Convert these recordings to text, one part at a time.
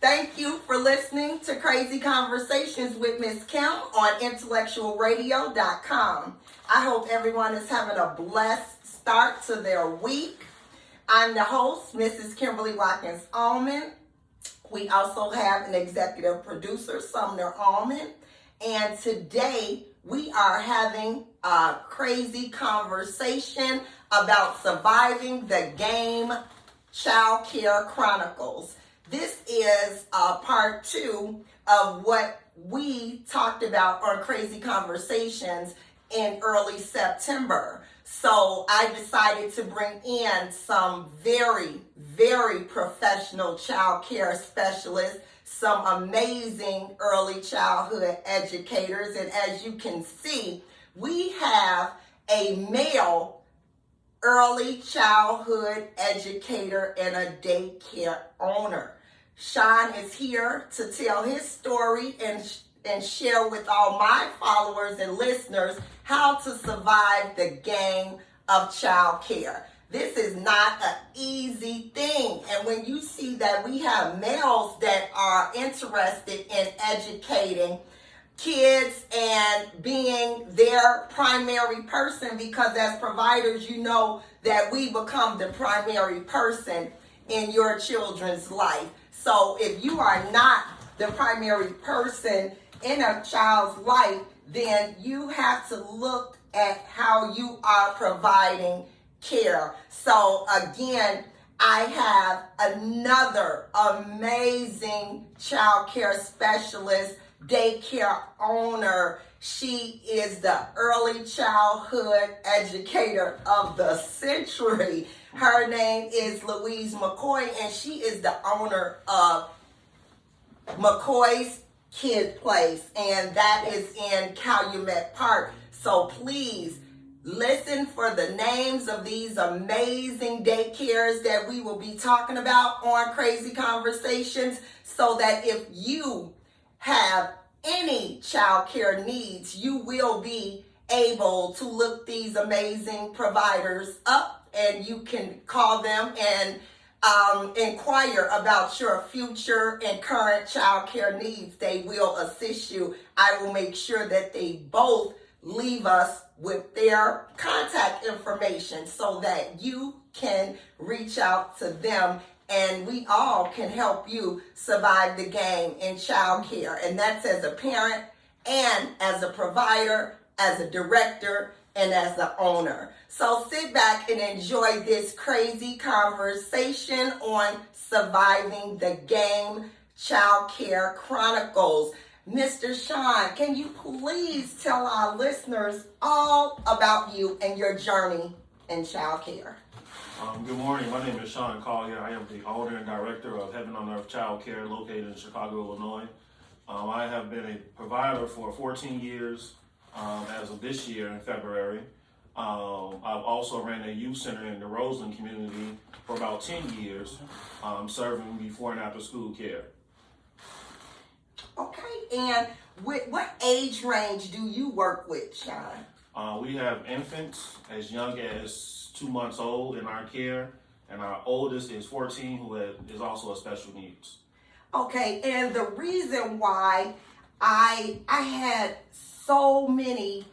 Thank you for listening to Crazy Conversations with Miss Kim on intellectualradio.com. I hope everyone is having a blessed start to their week. I'm the host, Mrs. Kimberly Watkins Allman. We also have an executive producer, Sumner Allman. And today we are having a crazy conversation about surviving the game Child Care Chronicles. This is part 2 of what we talked about on Crazy Conversations in early September. So I decided to bring in some very, very professional child care specialists, some amazing early childhood educators. And as you can see, we have a male early childhood educator and a daycare owner. Sean is here to tell his story and share with all my followers and listeners how to survive the game of child care. This is not an easy thing. And when you see that we have males that are interested in educating kids and being their primary person, because as providers, you know that we become the primary person in your children's life. So if you are not the primary person in a child's life, then you have to look at how you are providing care. So again, I have another amazing child care specialist, daycare owner. She is the early childhood educator of the century. Her name is Louise McCoy, and she is the owner of McCoy's Kid Place, and that is in Calumet Park. So please listen for the names of these amazing daycares that we will be talking about on Crazy Conversations, so that if you have any child care needs, you will be able to look these amazing providers up, and you can call them and inquire about your future and current child care needs. They will assist you. I will make sure that they both leave us with their contact information so that you can reach out to them, and we all can help you survive the game in child care. And that's as a parent and as a provider, as a director, and as the owner. So sit back and enjoy this crazy conversation on surviving the game Child Care Chronicles. Mr. Sean, can you please tell our listeners all about you and your journey in child care? Good morning. My name is Sean Collier. I am the owner and director of Heaven on Earth Child Care located in Chicago, Illinois. I have been a provider for 14 years as of this year in February. I've also ran a youth center in the Roseland community for about 10 years, serving before and after school care. Okay, and what age range do you work with, Sean? We have infants as young as 2 months old in our care, and our oldest is 14, who is also a special needs. Okay, and the reason why I had so many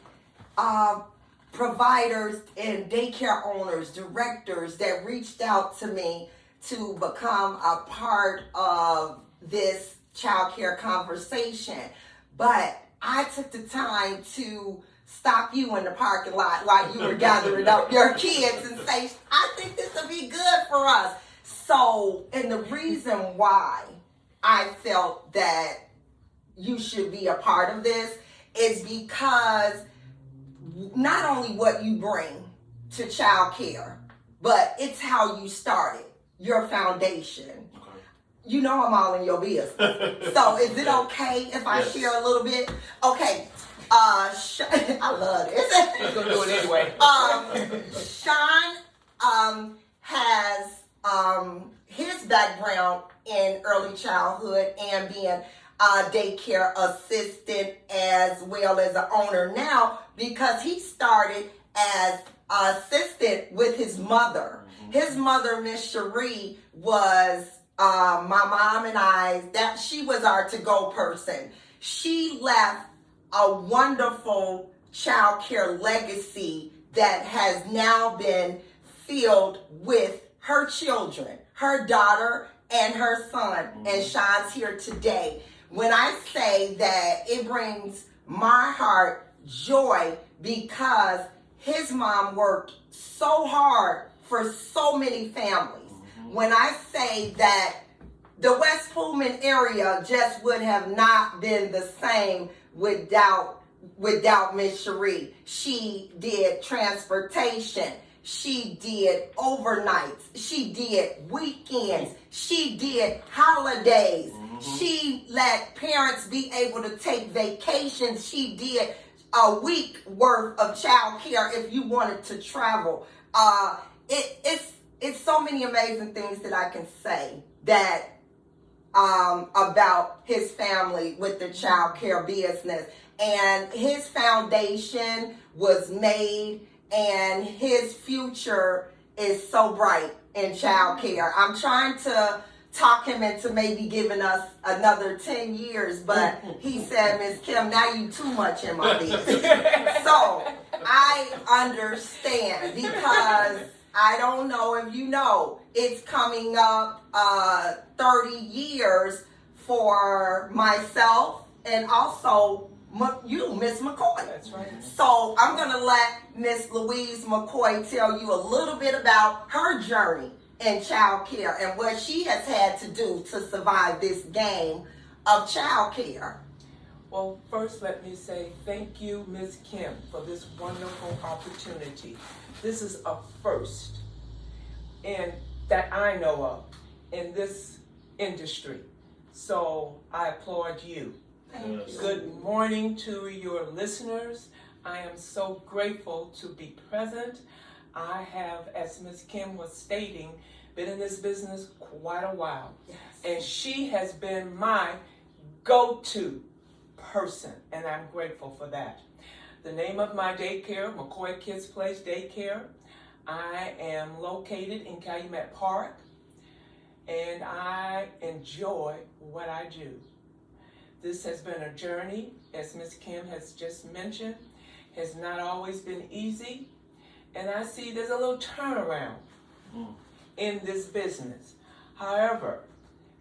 providers and daycare owners, directors that reached out to me to become a part of this child care conversation, but I took the time to stop you in the parking lot while you were gathering up your kids and say, I think this will be good for us. So, and the reason why I felt that you should be a part of this is because not only what you bring to child care, but it's how you started, your foundation. Okay. You know I'm all in your business. So is it okay if I share a little bit? Okay. I love this. He's gonna do it anyway. Sean has his background in early childhood and being a daycare assistant as well as an owner now, because he started as assistant with his mother. Mm-hmm. His mother, Miss Cherie, was my mom and I, that she was our to-go person. She left a wonderful child care legacy that has now been filled with her children, her daughter and her son, and Sean's here today. When I say that, it brings my heart joy because his mom worked so hard for so many families. When I say that the West Pullman area just would have not been the same without Miss Cherie. She did transportation. She did overnights. She did weekends. She did holidays. She let parents be able to take vacations. She did a week worth of child care if you wanted to travel. It's so many amazing things that I can say that about his family with the child care business. And his foundation was made, and his future is so bright in child care. I'm trying to talk him into maybe giving us another 10 years, but he said, Miss Kim, now you too much in my business. So I understand, because I don't know if you know, it's coming up 30 years for myself and also you, Miss McCoy. That's right. So I'm going to let Miss Louise McCoy tell you a little bit about her journey in child care and what she has had to do to survive this game of child care. Well, first let me say thank you, Ms. Kim, for this wonderful opportunity. This is a first and that I know of in this industry. So I applaud you. Thank you. Good morning to your listeners. I am so grateful to be present. I have, as Ms. Kim was stating, been in this business quite a while. Yes. And she has been my go-to person, and I'm grateful for that. The name of my daycare, McCoy Kids Place Daycare. I am located in Calumet Park, and I enjoy what I do. This has been a journey, as Ms. Kim has just mentioned, has not always been easy, and I see there's a little turnaround in this business. However,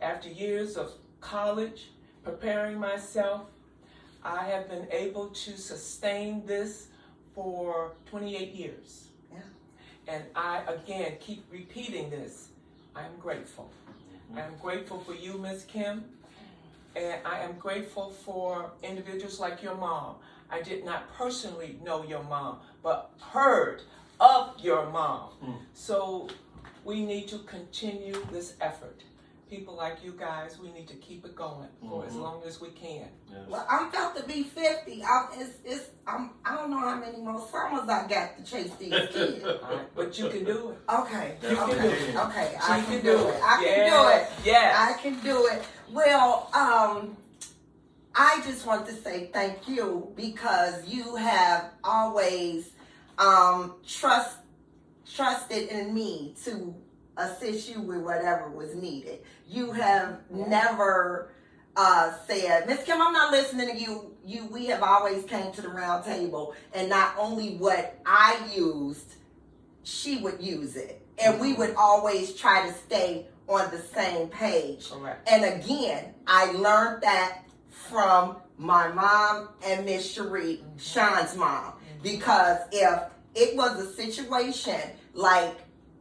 after years of college, preparing myself, I have been able to sustain this for 28 years. Yeah. And I, again, keep repeating this. I'm grateful. I'm grateful for you, Ms. Kim. And I am grateful for individuals like your mom. I did not personally know your mom, but heard of your mom. So we need to continue this effort. People like you guys, we need to keep it going for as long as we can. Yes. Well, I'm about to be 50. I don't know how many more summers I got to chase these kids. But you can do it. Okay. You can do it. Okay. She I can do it. I can Yes. do it. Yes. I can do it. Well, I just want to say thank you because you have always trusted in me to assist you with whatever was needed. You have never said, Miss Kim, I'm not listening to you. We have always came to the round table, and not only what I used, she would use it. And we would always try to stay on the same page. Correct. And again, I learned that from my mom and Miss Cherie, Sean's mom. Because if it was a situation like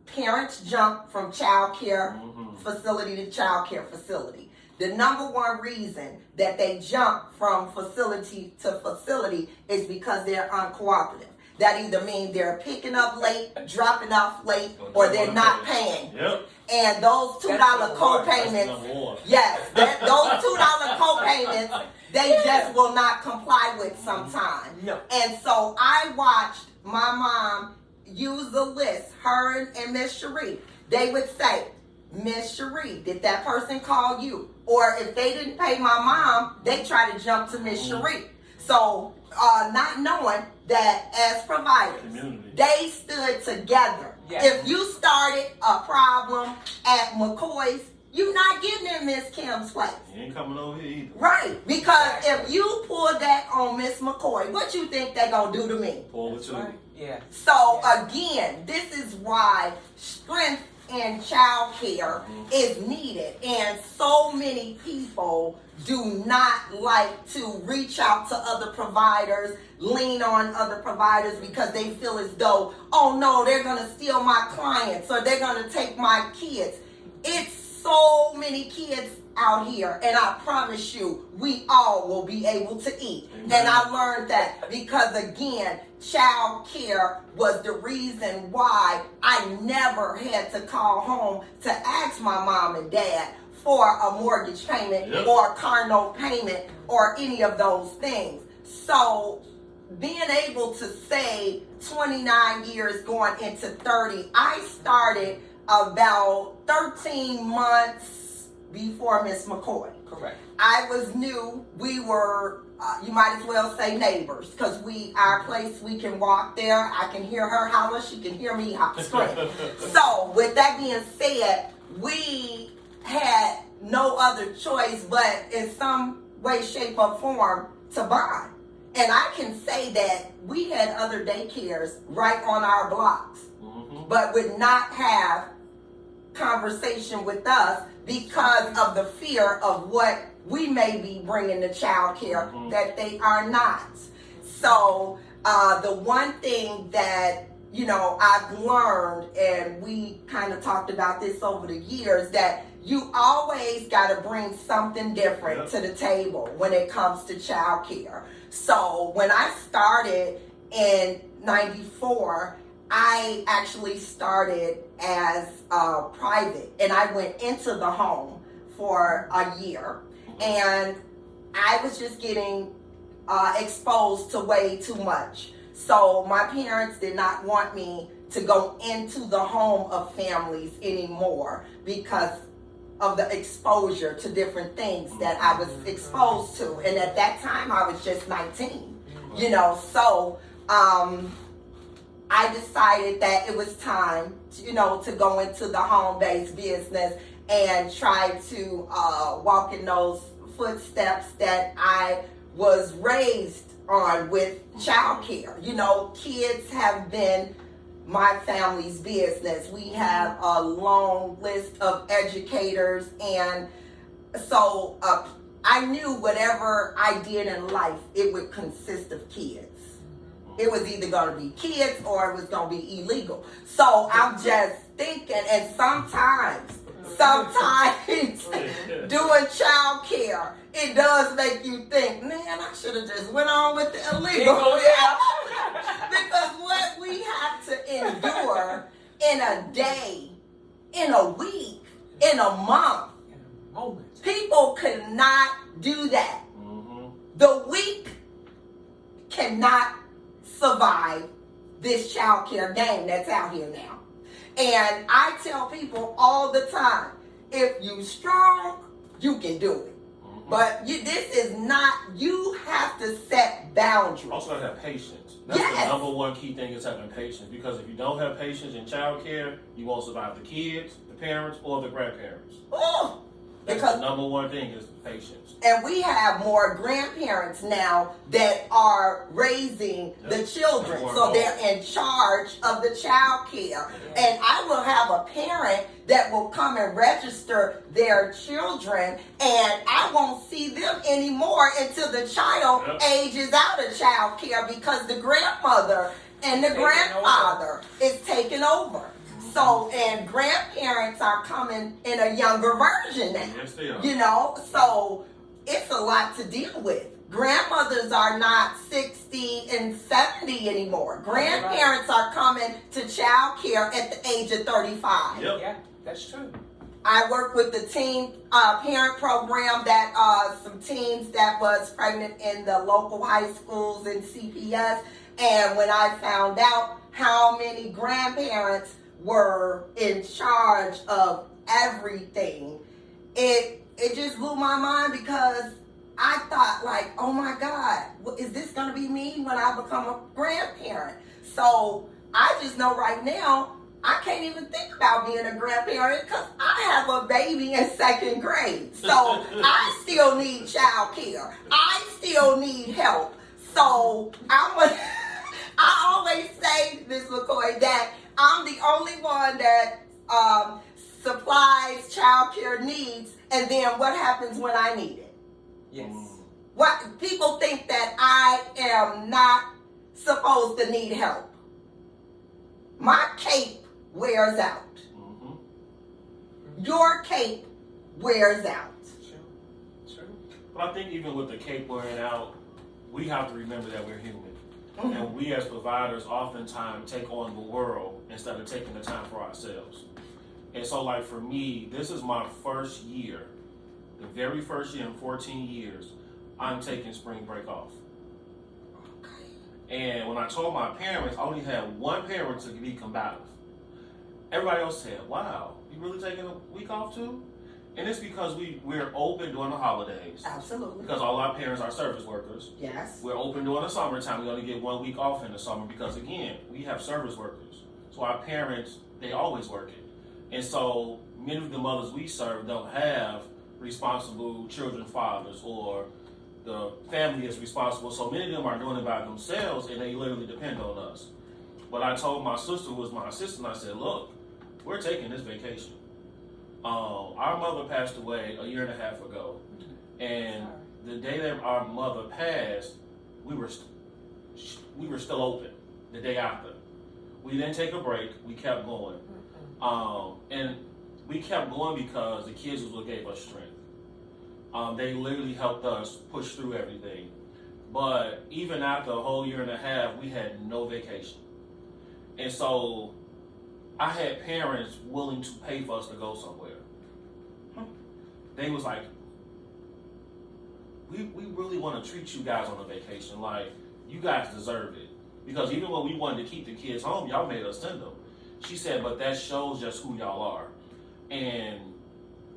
parents jump from child care facility to child care facility, the number one reason that they jump from facility to facility is because they're uncooperative. That either means they're picking up late, dropping off late, or they're not paying. Yep. And those $2 co-payments, yes, those $2 co-payments, they just will not comply with sometimes. No. And so I watched my mom use the list, her and Miss Cherie. They would say, Miss Cherie, did that person call you? Or if they didn't pay my mom, they try to jump to Miss Cherie. So not knowing that as providers, they stood together. Yes. If you started a problem at McCoy's, you're not getting in Miss Kim's place. You ain't coming over here either. Right, because if you pull that on Miss McCoy, what you think they gonna do to me? Pull with you. Right. Yeah. So again, this is why strength in child care is needed, and so many people do not like to reach out to other providers, lean on other providers because they feel as though, oh no, they're gonna steal my clients or they're gonna take my kids. It's so many kids out here, and I promise you, we all will be able to eat. Amen. And I learned that because, again, child care was the reason why I never had to call home to ask my mom and dad for a mortgage payment or a car note payment or any of those things. So being able to say 29 years going into 30, I started about 13 months before Miss McCoy. Correct. I was new. We were, you might as well say neighbors, because our place, we can walk there. I can hear her holler. She can hear me scream. So with that being said, we had no other choice but in some way, shape, or form to bond. And I can say that we had other daycares right on our blocks, but would not have conversation with us because of the fear of what we may be bringing to child care that they are not. So the one thing that, you know, I've learned, and we kind of talked about this over the years, that you always got to bring something different to the table when it comes to child care. So when I started in 94, I actually started as private, and I went into the home for a year, and I was just getting exposed to way too much. So my parents did not want me to go into the home of families anymore because of the exposure to different things that I was exposed to. And at that time, I was just 19, you know. So I decided that it was time, you know, to go into the home-based business and try to walk in those footsteps that I was raised on with childcare. You know, kids have been my family's business. We have a long list of educators, and so I knew whatever I did in life, it would consist of kids. It was either going to be kids or it was going to be illegal. So I'm just thinking, and sometimes doing child care, it does make you think, man, I should have just went on with the illegal. Because what we have to endure in a day, in a week, in a month, people cannot do that. The weak cannot survive this child care game that's out here now. And I tell people all the time, if you strong, you can do it. But this is not, you have to set boundaries. Also gotta have patience. That's the number one key thing, is having patience. Because if you don't have patience in child care, you won't survive the kids, the parents, or the grandparents. Oh, That's the number one thing, is patience. And we have more grandparents now that are raising the children. So they're in charge of the child care. And I will have a parent that will come and register their children, and I won't see them anymore until the child ages out of child care, because the grandmother and the grandfather is taking over. So, and grandparents are coming in a younger version now. Yes, they are. You know, so it's a lot to deal with. Grandmothers are not 60 and 70 anymore. Grandparents are coming to child care at the age of 35. Yep. Yeah, that's true. I work with the teen parent program that some teens that was pregnant in the local high schools and CPS. And when I found out how many grandparents were in charge of everything, it just blew my mind, because I thought, like, oh my God, is this going to be me when I become a grandparent? So I just know right now I can't even think about being a grandparent because I have a baby in 2nd grade. So I still need child care. I still need help. So I always say, Ms. McCoy, that I'm the only one that supplies child care needs, and then what happens when I need it? Yes. What people think that I am not supposed to need help. My cape wears out. Your cape wears out. True. But I think even with the cape wearing out, we have to remember that we're human. And we as providers oftentimes take on the world instead of taking the time for ourselves. And so like for me, this is my first year, the very first year in 14 years, I'm taking spring break off. And when I told my parents, I only had one parent to be combative. Everybody else said, wow, you really taking a week off too? And it's because we're open during the holidays. Absolutely. Because all our parents are service workers. Yes. We're open during the summertime. We only get 1 week off in the summer because, again, we have service workers. So our parents, they always working. And so many of the mothers we serve don't have responsible children fathers, or the family is responsible. So many of them are doing it by themselves, and they literally depend on us. But I told my sister, who was my assistant, I said, look, we're taking this vacation. Our mother passed away a year and a half ago. And the day that our mother passed, we were still open the day after. We didn't take a break. We kept going. And we kept going because the kids was what gave us strength. They literally helped us push through everything. But even after a whole year and a half, we had no vacation. And so I had parents willing to pay for us to go somewhere. They was like, we really want to treat you guys on a vacation. Like, you guys deserve it. Because even when we wanted to keep the kids home, y'all made us send them. She said, but that shows just who y'all are. And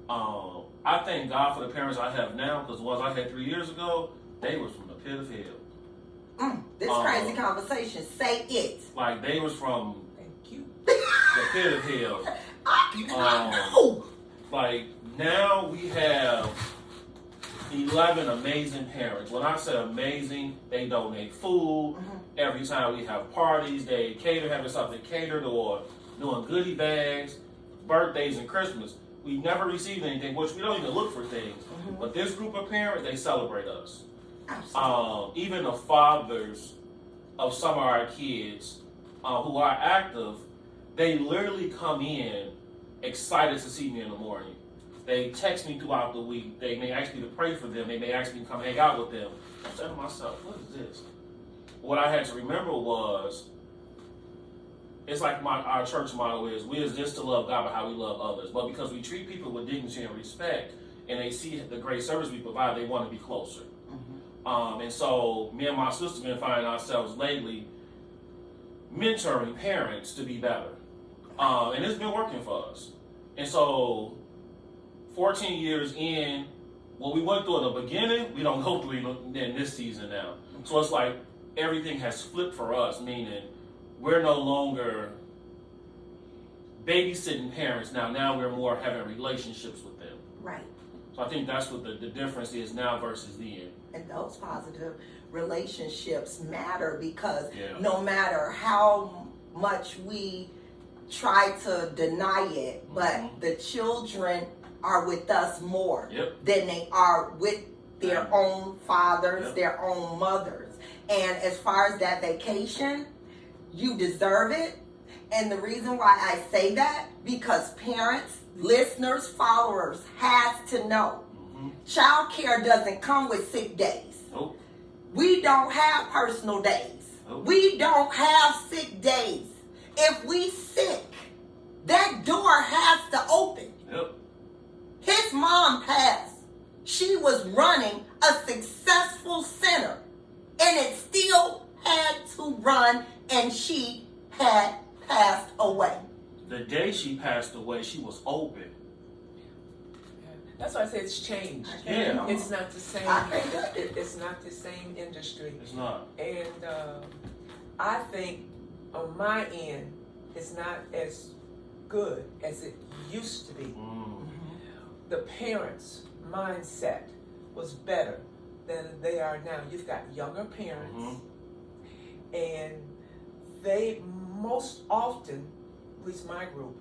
I thank God for the parents I have now, because the ones I had 3 years ago, they was from the pit of hell. This crazy conversation, say it. Like, they was from Thank you. the pit of hell. I know. Like, now we have 11 amazing parents. When I say amazing, they donate food. Every time we have parties, they cater, having something catered, or doing goodie bags, birthdays and Christmas. We never received anything, which we don't even look for things. But this group of parents, they celebrate us. Even the fathers of some of our kids who are active, they literally come in excited to see me in the morning. They text me throughout the week. They may ask me to pray for them. They may ask me to come hang out with them. I'm saying to myself, what is this? What I had to remember was, it's like our church motto is, we exist to love God by how we love others. But because we treat people with dignity and respect, and they see the great service we provide, they want to be closer. And so me and my sister have been finding ourselves lately mentoring parents to be better. And it's been working for us. And so 14 years in, what we went through in the beginning, we don't go through in this season now. So it's like everything has flipped for us, meaning we're no longer babysitting parents now. Now we're more having relationships with them. Right. So I think that's what the difference is now versus then. And those positive relationships matter, because Yeah. no matter how much we try to deny it, but the children are with us more than they are with their own fathers, their own mothers. And as far as that vacation, you deserve it. And the reason why I say that, because parents, listeners, followers have to know, child care doesn't come with sick days. Nope. We don't have personal days. Nope. We don't have sick days. If we sick, that door has to open. Yep. His mom passed. She was running a successful center, and it still had to run, and she had passed away. The day she passed away, she was open. That's why I say it's changed. Yeah. It's not the same. I can't do it. It's not the same industry. It's not. And I think on my end, it's not as good as it used to be. The parents' mindset was better than they are now. You've got younger parents, and they most often, at least my group,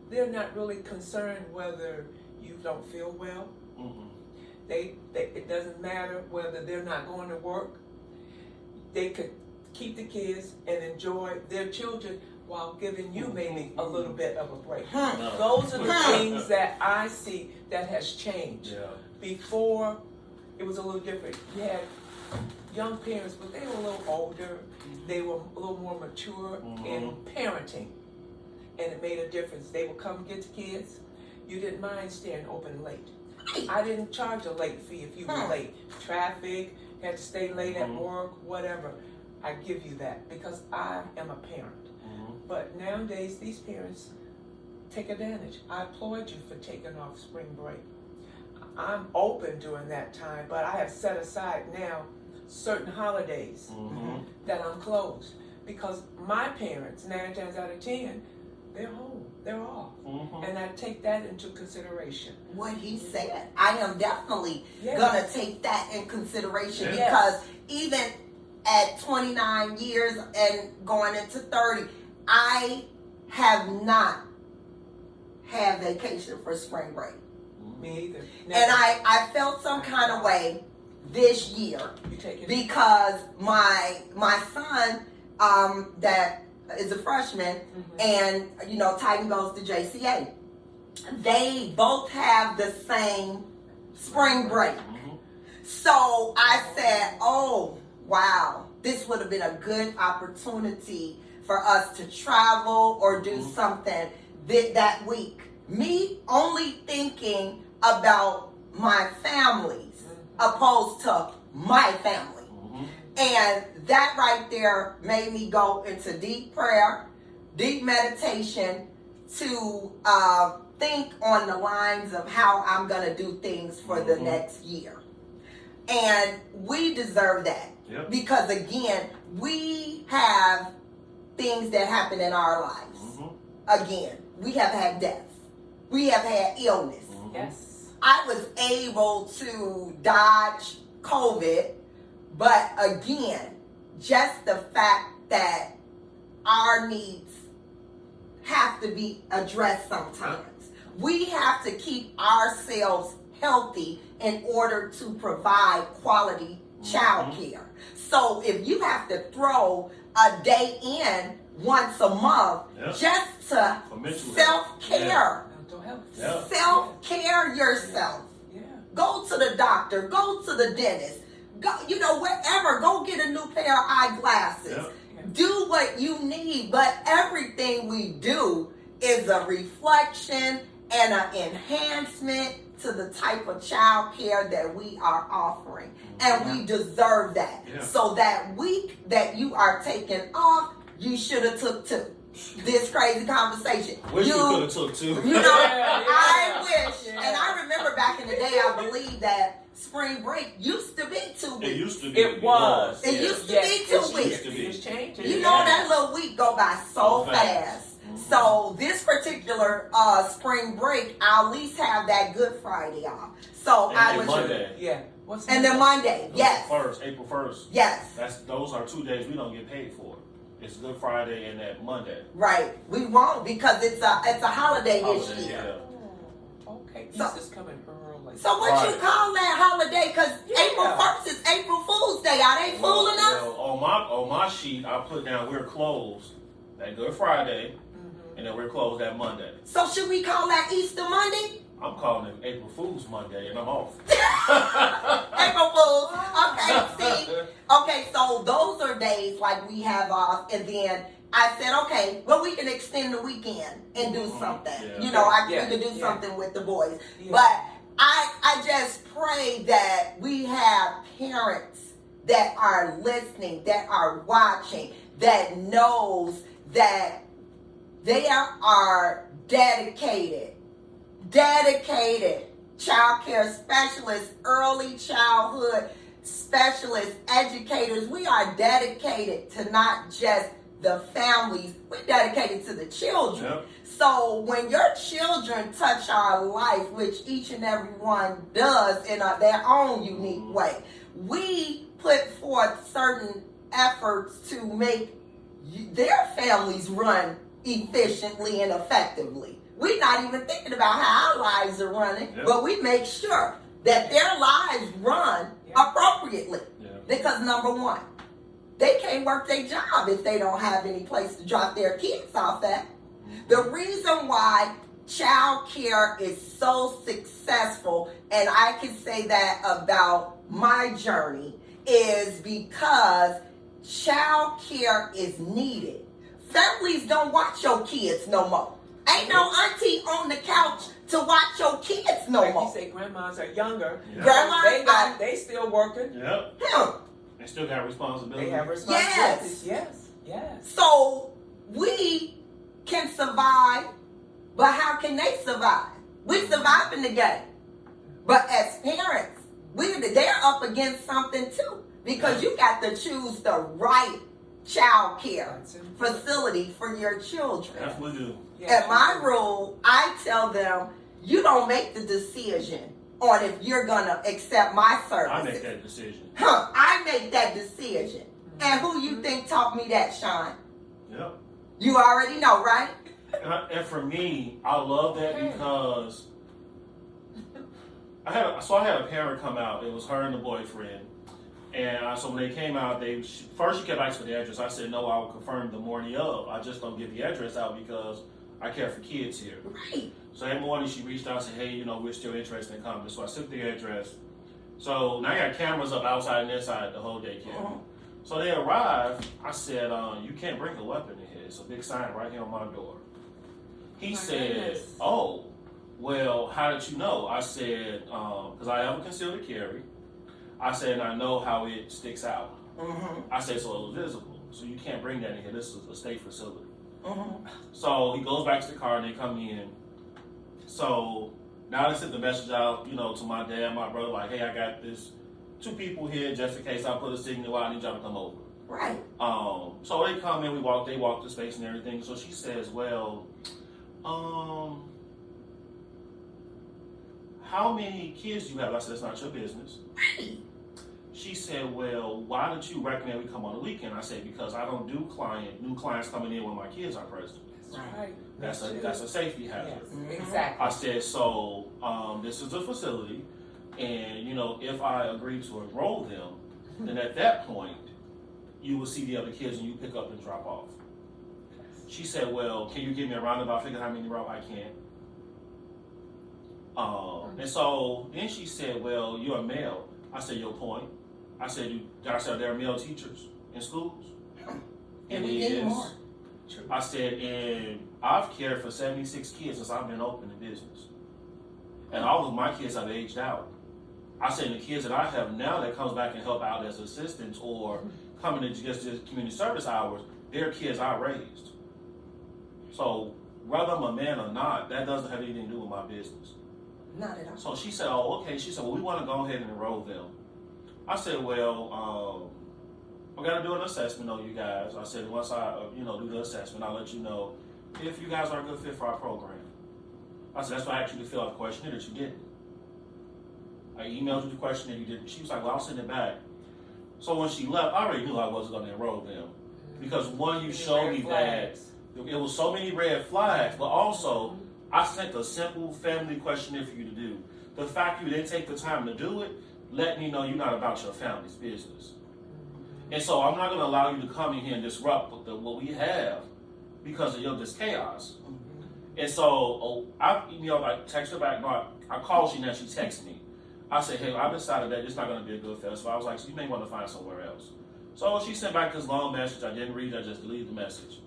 they're not really concerned whether you don't feel well. It doesn't matter whether they're not going to work. They could keep the kids and enjoy their children while giving you maybe a little bit of a break. Those are the things that I see that has changed. Before, it was a little different. You had young parents, but they were a little older. They were a little more mature in parenting, and it made a difference. They would come get the kids. You didn't mind staying open late. I didn't charge a late fee if you were late. Traffic, had to stay late at work, whatever. I give you that because I am a parent. But nowadays, these parents take advantage. I applaud you for taking off spring break. I'm open during that time, but I have set aside now certain holidays that I'm closed because my parents, 9 times out of 10, they're home, they're off, and I take that into consideration. What he said, I am definitely gonna take that in consideration Yes. because even at 29 years and going into 30, I have not had vacation for spring break. Me either. And I felt some kind of way this year because my son that is a freshman and Titan goes to JCA. They both have the same spring break. So I said, oh wow, this would have been a good opportunity for us to travel or do something that week. Me only thinking about my families opposed to my family. And that right there made me go into deep prayer, deep meditation to think on the lines of how I'm going to do things for the next year. And we deserve that. Because again, we have things that happen in our lives. Again, we have had deaths. We have had illness. Yes. I was able to dodge COVID, but again, just the fact that our needs have to be addressed sometimes. We have to keep ourselves healthy in order to provide quality child care. So if you have to throw a day in once a month just to self-care, self-care yourself. Go to the doctor, go to the dentist, go, wherever, go get a new pair of eyeglasses. Do what you need, but everything we do is a reflection and an enhancement to the type of child care that we are offering. And we deserve that. So that week that you are taking off, you should have took 2. This crazy conversation. Wish you could have took 2. I wish. And I remember back in the day, I believe that spring break used to be 2 weeks. It used to be. It was. It used to be 2 weeks. It's changing. That little week go by so fast. So this particular spring break, I'll at least have that Good Friday off. So I was Monday. And then Monday, yes. April 1st. Yes. Those are 2 days we don't get paid for. It's Good Friday and that Monday. Right. We won't because it's a holiday this year. Okay. Easter's coming early. So what you call that holiday? Because April 1st is April Fool's Day. Are they fooling us? On my sheet, I put down we're closed that Good Friday, and then we're closed that Monday. So should we call that Easter Monday? I'm calling it April Fool's Monday, and I'm off. April Fool's. Okay, see? Okay, so those are days like we have off, and then I said, okay, well, we can extend the weekend and do something. We can do something with the boys. But I just pray that we have parents that are listening, that are watching, that knows that they are dedicated child care specialists, early childhood specialists, educators. We are dedicated to not just the families, we're dedicated to the children. So when your children touch our life, which each and every one does in their own unique way, we put forth certain efforts to make their families run efficiently and effectively. We're not even thinking about how our lives are running, but we make sure that their lives run appropriately. Because number one, they can't work their job if they don't have any place to drop their kids off at. The reason why child care is so successful, and I can say that about my journey, is because child care is needed. Families don't watch your kids no more. Ain't no auntie on the couch to watch your kids no more. You say grandmas are younger. Grandmas, they still working. Yep. They still got responsibility. They have responsibilities. Yes. So we can survive, but how can they survive? We survive in the game. But as parents, they're up against something too. Because you got to choose the right child care facility for your children. Yes, we do. At my role, I tell them, you don't make the decision on if you're going to accept my services. I make that decision. I make that decision. And who you think taught me that, Sean? Yep. You already know, right? And for me, I love that because I had a parent come out. It was her and the boyfriend. And so when they came out, first she kept asking for the address. I said, no, I will confirm the morning of. I just don't give the address out because I care for kids here. Right. So that morning she reached out and said, hey, we're still interested in coming. So I took the address. So now I got cameras up outside and inside the whole daycare. So they arrived. I said, you can't bring a weapon in here. It's a big sign right here on my door. He said, oh, well, how did you know? I said, because I have a concealed carry. I said, and I know how it sticks out. I said, so it was visible. So you can't bring that in here. This is a state facility. So he goes back to the car and they come in. So now they sent the message out, to my dad, my brother, like, hey, I got this 2 people here just in case I put a signal out. I need y'all to come over. Right. So they come in, they walk the space and everything. So she says, well, how many kids do you have? I said, it's not your business. Right. She said, well, why don't you recommend we come on the weekend? I said, because I don't do new clients coming in when my kids are present. Right. That's a safety hazard. Yes, exactly. I said, so this is a facility, and if I agree to enroll them, then at that point, you will see the other kids and you pick up and drop off. She said, well, can you give me a roundabout figure how many I can't? And so then she said, well, you're a male. I said, your point. I said, there are male teachers in schools. And we need more. I said, and I've cared for 76 kids since I've been open in business. And all of my kids have aged out. I said, the kids that I have now that comes back and help out as assistants or coming to just community service hours, they're kids I raised. So whether I'm a man or not, that doesn't have anything to do with my business. Not at all. So she said, oh, okay. She said, well, we want to go ahead and enroll them. I said, well, I got to do an assessment on you guys. I said, once I, do the assessment, I'll let you know if you guys are a good fit for our program. I said, that's why I asked you to fill out the questionnaire that you didn't. I emailed you the questionnaire you didn't. She was like, well, I'll send it back. So when she left, I already knew I wasn't going to enroll them. Because one, you showed me that it was so many red flags, but also I sent a simple family questionnaire for you to do. The fact you didn't take the time to do it, let me know you're not about your family's business. And so I'm not going to allow you to come in here and disrupt what we have because of this chaos. And so I text her back. No, I called she now. She texted me. I said, hey, I've decided that it's not going to be a good festival. I was like, so you may want to find somewhere else. So she sent back this long message. I didn't read it. I just deleted the message.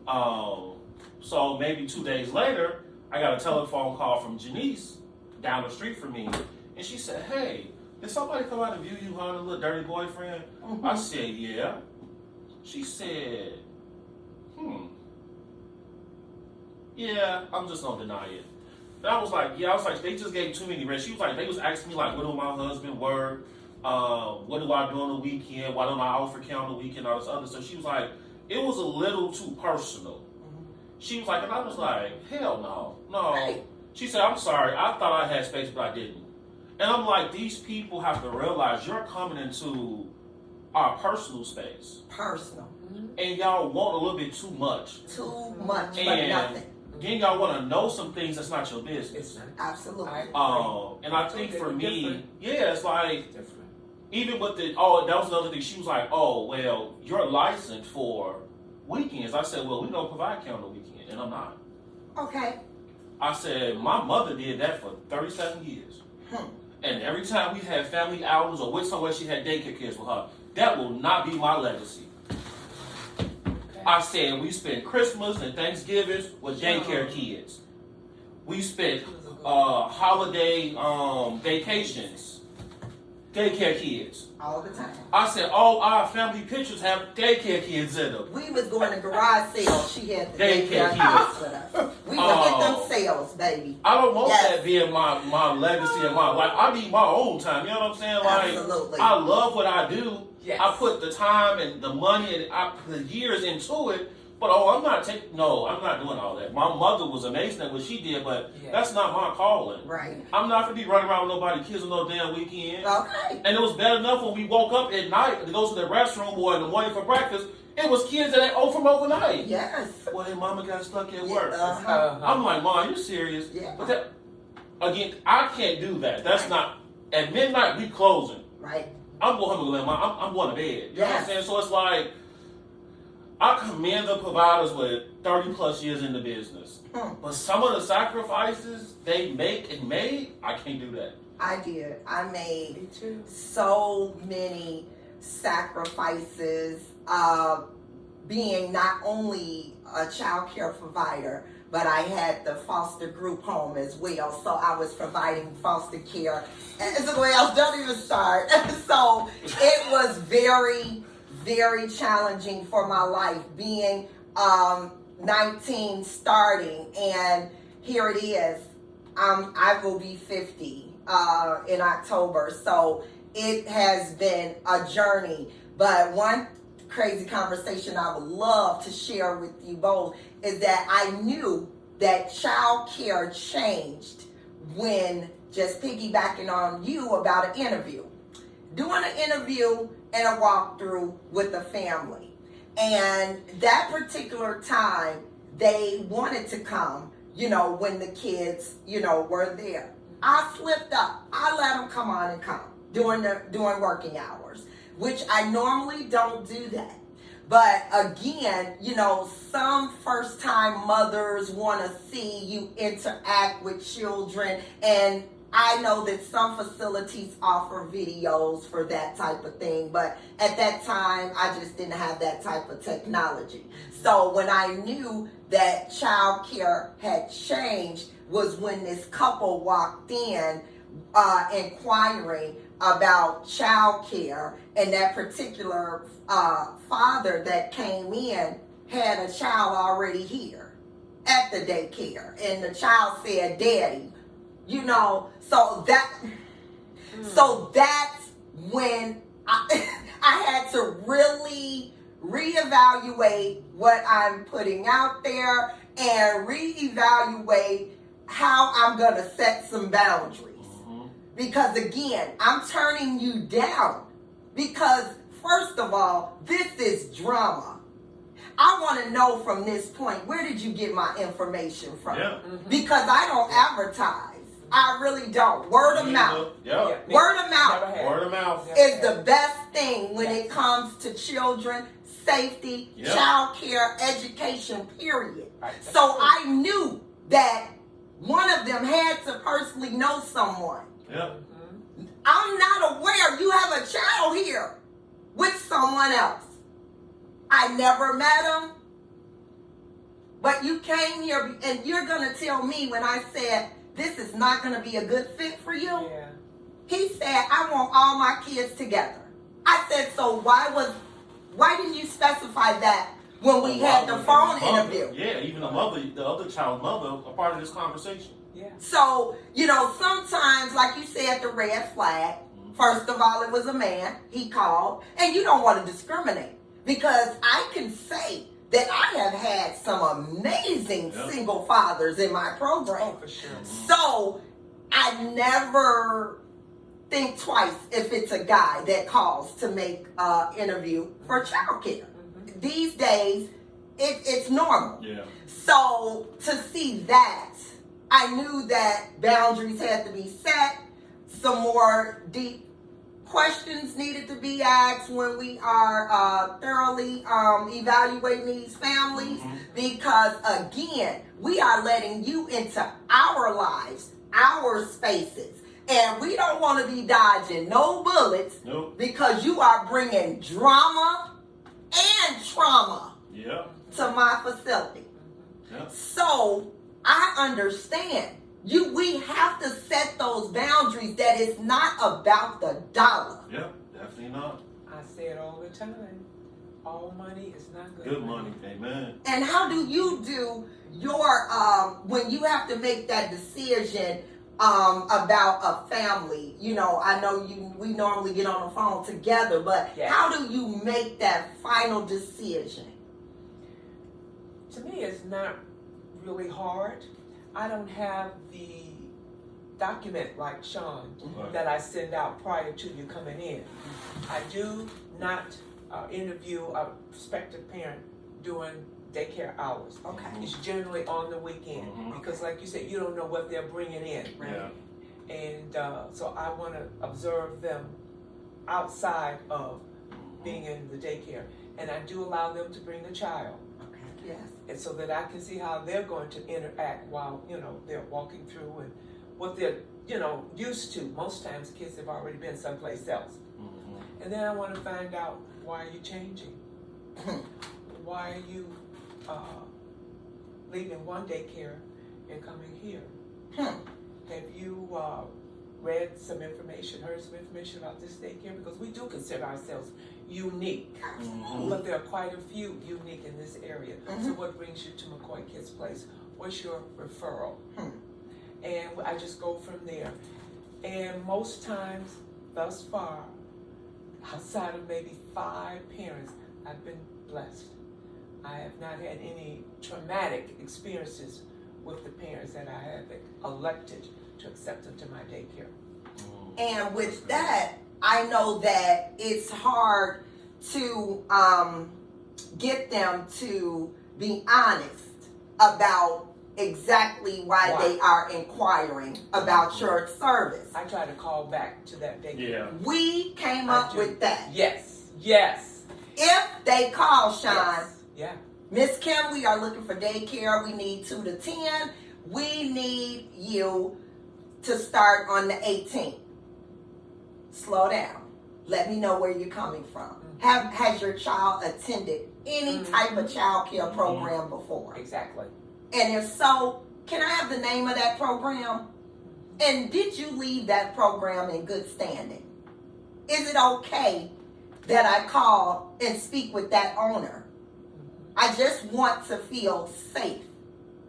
So maybe 2 days later, I got a telephone call from Janice down the street from me. And she said, hey, did somebody come out and view you, honey, little dirty boyfriend? I said, yeah. She said, yeah, I'm just going to deny it. And I was like, they just gave too many red. She was like, they was asking me, like, what do my husband work? What do I do on the weekend? Why don't I offer care on the weekend? All this other stuff. She was like, it was a little too personal. She was like, and I was like, hell no. Right. She said, I'm sorry, I thought I had space, but I didn't. And I'm like, these people have to realize you're coming into our personal space. Personal. And y'all want a little bit too much. Too much, but And nothing. then y'all want to know some things that's not your business. Absolutely. And I think for me, Different. yeah, it's like, Different. even with that was another thing. She was like, oh, well, you're licensed for weekends. I said, well, we don't provide care on the weekend, and I'm not. Okay. I said, my mother did that for 37 years. And every time we had family outings or went somewhere, she had daycare kids with her. That will not be my legacy. Okay. I said, we spent Christmas and Thanksgivings with daycare kids. We spent holiday vacations, daycare kids. All the time. I said, all our family pictures have daycare kids in them. We was going to garage sales. She had the Daycare daycare kids. kids with us. We would hit them sales, baby. I don't want Yes. that being my legacy and my life. I need my own time. You know what I'm saying? Like, Absolutely. I love what I do. Yes. I put the time and the money and the years into it. But I'm not doing all that. My mother was amazing at what she did, but Yeah. that's not my calling. Right. I'm not gonna be running around with nobody kids on no damn weekend. Okay. And it was bad enough when we woke up at night to go to the restroom or in the morning for breakfast. It was kids that had from overnight. Yes. Well, their mama got stuck at work. Uh-huh. I'm like, Mom, you serious? Yeah. But that, again, I can't do that. That's not, at midnight we closing. Right. I'm going home and I'm going to bed. You know what I'm Yes. saying? So it's like, I commend the providers with 30 plus years in the business. But some of the sacrifices they make and made, I can't do that. I did. I Me made too. so many sacrifices, being not only a child care provider, but I had the foster group home as well. So I was providing foster care as well. Don't even start. So it was very, very challenging for my life being 19 starting, and here it is. I will be 50 in October. So it has been a journey. But one crazy conversation I would love to share with you both is that I knew that child care changed when, just piggybacking on you about an interview, doing an interview and a walkthrough with a family. And that particular time, they wanted to come, when the kids, were there. I slipped up. I let them come on and come during working hours, which I normally don't do that. But again, some first-time mothers want to see you interact with children, and I know that some facilities offer videos for that type of thing, but at that time, I just didn't have that type of technology. So when I knew that child care had changed was when this couple walked in inquiring about child care, and that particular father that came in had a child already here at the daycare, and the child said, "Daddy," so that's when I had to really reevaluate what I'm putting out there and reevaluate how I'm going to set some boundaries. Because again, I'm turning you down because, first of all, this is drama. I want to know from this point, where did you get my information from? Yeah. Because I don't advertise. I really don't. Word of mouth. Yeah. Word of mouth Word of mouth. is the best thing when it comes to children, safety, Yep. child care, education, period. Right. So I knew that one of them had to personally know someone. Yeah. I'm not aware you have a child here with someone else. I never met him, but you came here and you're going to tell me when I said this is not going to be a good fit for you. Yeah. He said, I want all my kids together. I said, so why didn't you specify that when we had the phone interview? Yeah, even the mother, the other child's mother, a part of this conversation. Yeah. So, sometimes, like you said, the red flag, first of all, it was a man, he called, and you don't want to discriminate because I can say that I have had some amazing Yep. single fathers in my program. Oh, for sure. So I never think twice if it's a guy that calls to make an interview for childcare. These days, it's normal. Yeah. So to see that, I knew that boundaries had to be set. Some more deep questions needed to be asked when we are thoroughly evaluating these families, because again, we are letting you into our lives, our spaces, and we don't want to be dodging no bullets. Nope. Because you are bringing drama and trauma Yeah. to my facility. Yeah. So I understand. We have to set those boundaries that it's not about the dollar. Yeah. Definitely not. I say it all the time. All money is not good. Good money. Amen. And how do you do your when you have to make that decision about a family? You know, I know we normally get on the phone together, but Yes. how do you make that final decision? To me, it's not really hard. I don't have the document like Sean Right. that I send out prior to you coming in. I do not interview a prospective parent during daycare hours. Okay. It's generally on the weekend because, like you said, you don't know what they're bringing in. Yeah. And so I want to observe them outside of being in the daycare. And I do allow them to bring the child. Okay. Yes. And so that I can see how they're going to interact while, they're walking through and what they're, used to. Most times kids have already been someplace else. And then I want to find out, why are you changing? Why are you leaving one daycare and coming here? Have you read some information, heard some information about this daycare? Because we do consider ourselves unique. But there are quite a few unique in this area. So what brings you to McCoy Kids Place? What's your referral? And I just go from there. And most times, thus far, outside of maybe 5 parents, I've been blessed. I have not had any traumatic experiences with the parents that I have elected to accept into my daycare. And with that, I know that it's hard to get them to be honest about exactly why they are inquiring about your service. I try to call back to that daycare. Yeah. We came up with that. Yes. Yes. If they call, Sean, Yes. Yeah. Miss Kim, we are looking for daycare. We need 2 to 10. We need you to start on the 18th. Slow down. Let me know where you're coming from. Has your child attended any type of child care program before? Exactly. And if so, can I have the name of that program? And did you leave that program in good standing? Is it okay that I call and speak with that owner? I just want to feel safe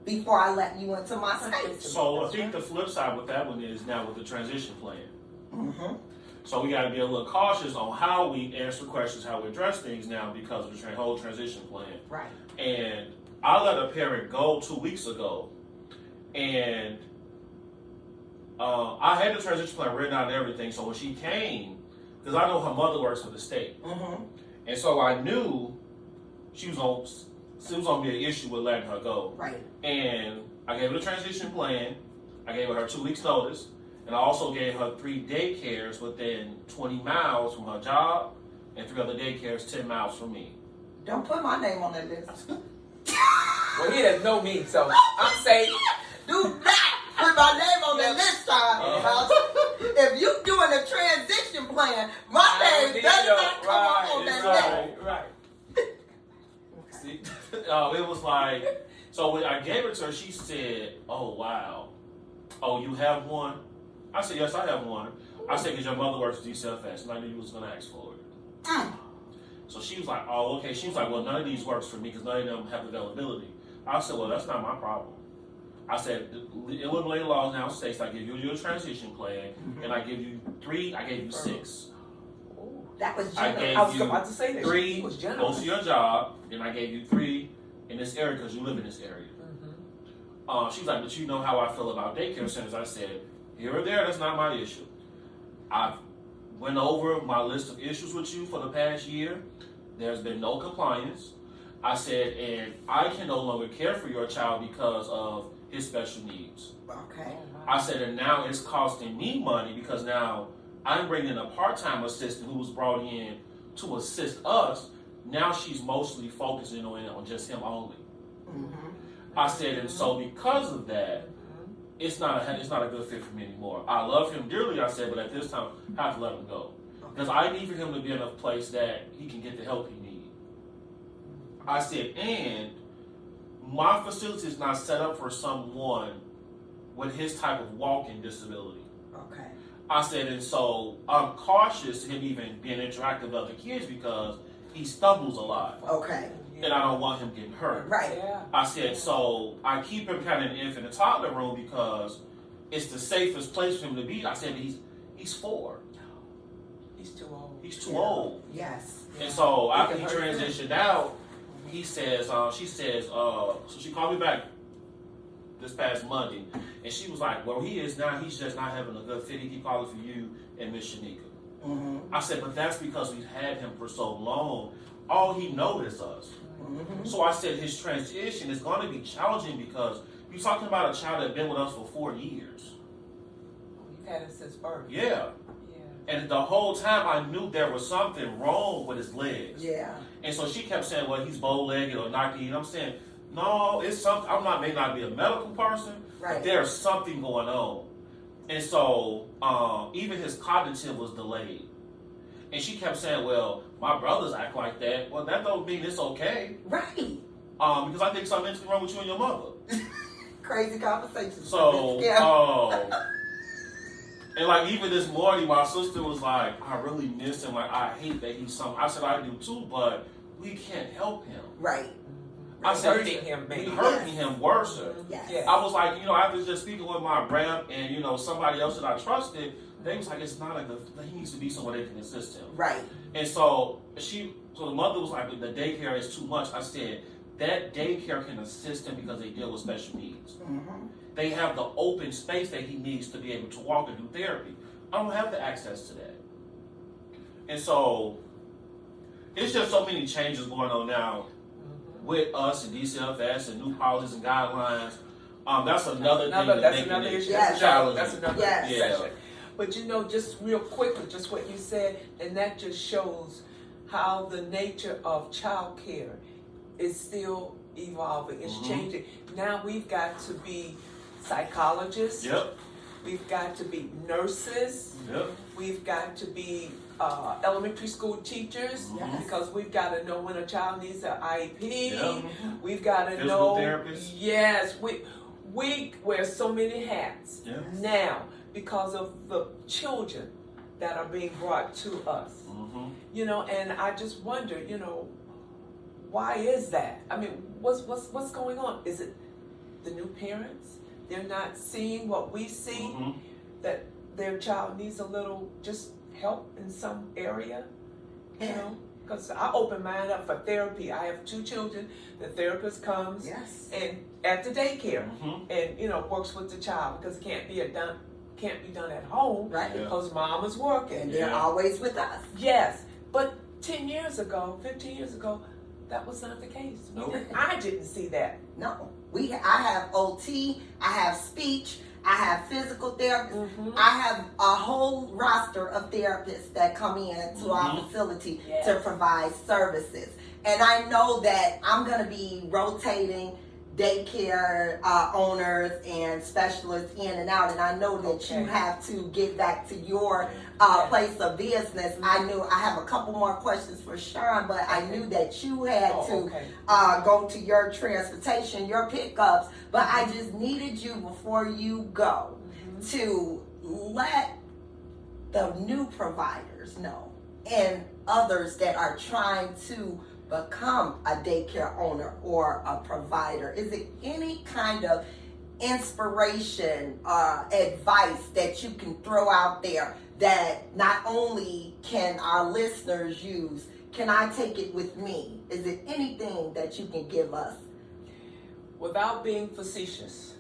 before I let you into my space. So I think the flip side with that one is now with the transition plan. So we got to be a little cautious on how we answer questions, how we address things now because of the whole transition plan. Right. And I let a parent go 2 weeks ago, and I had the transition plan written out and everything. So when she came, because I know her mother works for the state, and so I knew she was gonna be an issue with letting her go. Right. And I gave her the transition plan. I gave her 2 weeks notice, and I also gave her 3 daycares within 20 miles from her job, and 3 other daycares 10 miles from me. Don't put my name on that list. Well, he doesn't know me, so I'm safe. Do not put my name on that list, Sean. If you doing a transition plan, my name does not come on that list. Right. See, it was like, so when I gave it to her, she said, "Oh wow, oh you have one?" I said, "Yes, I have one." I said, "Because your mother works at DCFS, and I knew you was gonna ask for it." So she was like, "Oh, okay." She was like, "Well, none of these works for me because none of them have availability." I said, "Well, that's not my problem." I said, "Illinois laws now states I give you your transition plan, and I give you 3, I gave you 6. That was I generous. gave I was you about to say that. three He was generous. close to your job, then I gave you 3 in this area because you live in this area. She was like, but you know how I feel about daycare centers. I said, here or there, that's not my issue. I've went over my list of issues with you for the past year. There's been no compliance. I said, and I can no longer care for your child because of his special needs. Okay. I said, and now it's costing me money because now I'm bringing in a part-time assistant who was brought in to assist us. Now she's mostly focusing on just him only. I said, and so because of that, it's not a good fit for me anymore. I love him dearly, I said, but at this time, I have to let him go. Because I need for him to be in a place that he can get the help he needs. I said, and my facility is not set up for someone with his type of walking disability. Okay. I said, and so I'm cautious of him even being interactive with other kids because he stumbles a lot. Okay. And I don't want him getting hurt. Right. Yeah. I said, so I keep him kind of in the infant and toddler room because it's the safest place for him to be. I said, he's 4. He's too old. He's too old. Yes. And so He after can he hurt him. transitioned out, he says, so she called me back this past Monday, and she was like, well, he is now, he's just not having a good fit. He keep calling for you and Miss Shanika. I said, but that's because we've had him for so long. All he knows is us. So I said his transition is going to be challenging because you're talking about a child that's been with us for 4 years. You've had him since birth. Yeah. Yeah. And the whole time I knew there was something wrong with his legs. Yeah. And so she kept saying, well, he's bow-legged or knock-kneed. I'm saying, no, it's something. May not be a medical person, Right. but there's something going on. And so even his cognitive was delayed. And she kept saying, well, my brothers act like that. Well, that don't mean it's okay. Right. Because I think something's wrong with you and your mother. Crazy conversations. So, Yeah. and like even this morning, my sister was like, I really miss him. Like, I hate that he's something. I said, I do too, but we can't help him. Right. I said, Hurting him, we maybe. hurting him worse. Yes. Yeah. I was like, after just speaking with my rep and, somebody else that I trusted, they was like, it's not a good, he needs to be somewhere that can assist him. Right. And so the mother was like, the daycare is too much. I said, that daycare can assist him because they deal with special needs. They have the open space that he needs to be able to walk and do therapy. I don't have the access to that. And so it's just so many changes going on now with us and DCFS and new policies and guidelines. That's another thing That's making another it issue. Yes. challenging. That's another Yes. session. But just real quickly, just what you said, and that just shows how the nature of child care is still evolving. It's changing. Now we've got to be psychologists. Yep. We've got to be nurses. Yep. We've got to be elementary school teachers Yes. because we've got to know when a child needs an IEP. Yep. We've got to Physical know. therapists. Yes, we wear so many hats Yes. now because of the children that are being brought to us. And I just wonder, why is that? I mean, what's going on? Is it the new parents? They're not seeing what we see, that their child needs a little just help in some area, Because I open mine up for therapy. I have 2 children. The therapist comes Yes. and at the daycare and works with the child because it can't be done at home Right. Yeah. because mom is working. And they're always with us. Yes, but 10 years ago, 15 years ago, that was not the case. Nope. I didn't see that. No. I have OT, I have speech, I have physical therapy. Mm-hmm. I have a whole roster of therapists that come in to our facility Yes. to provide services. And I know that I'm going to be rotating daycare owners and specialists in and out. And I know that you Okay. have to get back to your Yes. place of business. I have a couple more questions for Sharon, but I knew that you had to go to your transportation, your pickups. But I just needed you before you go to let the new providers know and others that are trying to become a daycare owner or a provider. Is it any kind of inspiration, advice that you can throw out there that not only can our listeners use, can I take it with me? Is it anything that you can give us? Without being facetious,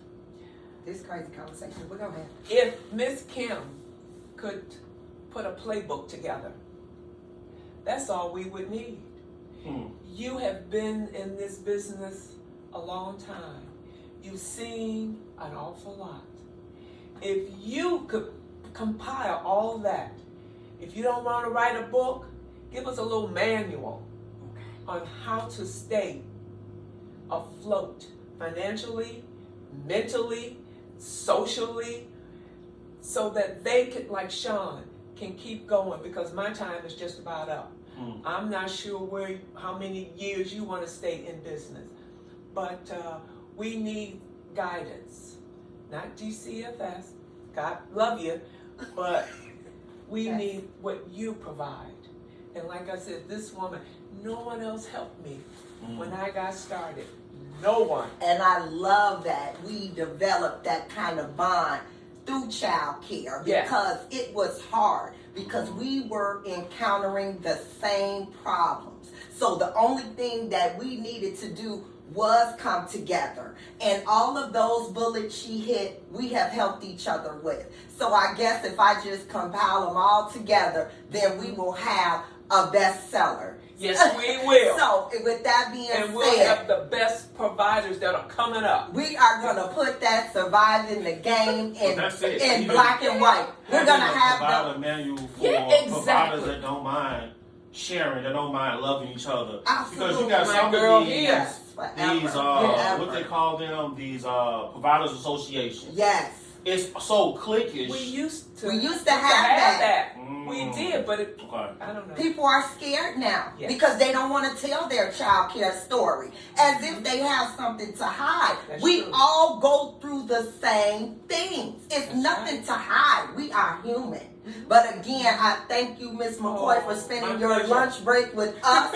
This crazy conversation, we're gonna have. if Miss Kim could put a playbook together, that's all we would need. You have been in this business a long time. You've seen an awful lot. If you could compile all that, if you don't want to write a book, give us a little manual on how to stay afloat financially, mentally, socially, so that they could, like Sean, can keep going, because my time is just about up. I'm not sure how many years you want to stay in business, but we need guidance, not DCFS. God love you, but we need what you provide. And like I said, this woman, no one else helped me when I got started. No one. And I love that we developed that kind of bond through child care, because it was hard, because we were encountering the same problems. So the only thing that we needed to do was come together. And all of those bullets she hit, we have helped each other with. So I guess if I just compile them all together, then we will have a bestseller. Yes, we will. So with that being and we'll said, have the best providers that are coming up. we are going to put that surviving the game in Even black and white. We're going to have provide the a manual for exactly. providers that don't mind sharing, that don't mind loving each other. Absolutely. Because you got My some girl of these, here. these what they call them, these providers associations. Yes. It's so cliquish. We used to have that. We did, but Okay. I don't know. People are scared now Yes. because they don't want to tell their child care story as if they have something to hide. That's We true. all go through the same things. It's That's nothing right. to hide. We are human. But again, I thank you, Ms. McCoy, for spending my your pleasure. lunch break with us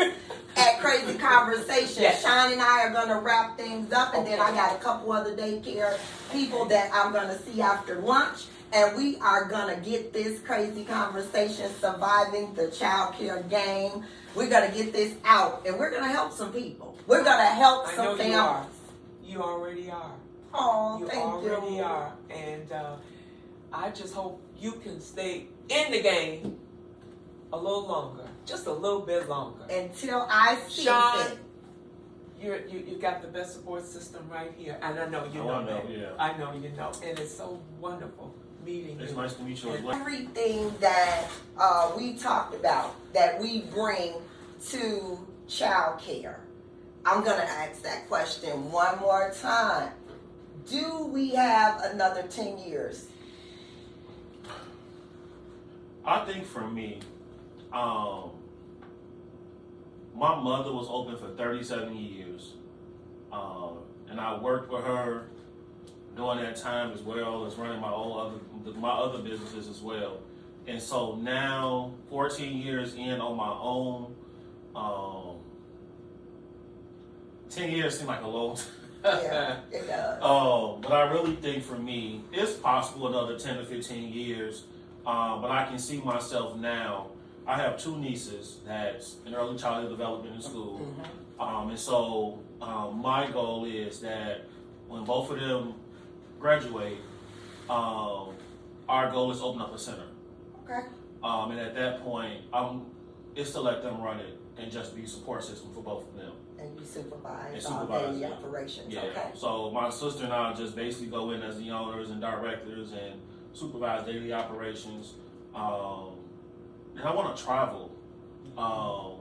at Crazy Conversations. Yes. Sean and I are going to wrap things up, and then I got a couple other daycare people that I'm going to see after lunch. And we are going to get this Crazy Conversation, surviving the child care game. We're going to get this out, and we're going to help some people. We're going to help I some know families. you are. You already are. Oh, You thank already you. are. And I just hope you can stay in the game a little longer. Just a little bit longer. Until I see Sean, it. You got the best support system right here. And I know you Oh, know I know, that. yeah. I know you know. And it's so wonderful meeting It's you. nice to meet you as well. Everything that we talked about that we bring to child care, I'm going to ask that question one more time. Do we have another 10 years? I think for me, my mother was open for 37 years. And I worked with her during that time as well as running my other businesses as well. And so now, 14 years in on my own, 10 years seem like a long time. Yeah, it does. But I really think for me, it's possible another 10 to 15 years. But I can see myself now. I have two nieces that's in early childhood development in school. And so my goal is that when both of them graduate, our goal is to open up a center. Okay. And at that point, it's to let them run it and just be a support system for both of them. And you supervise, And all supervise, daily yeah. operations. Yeah. Okay. So my sister and I just basically go in as the owners and directors and supervise daily operations. And I want to travel.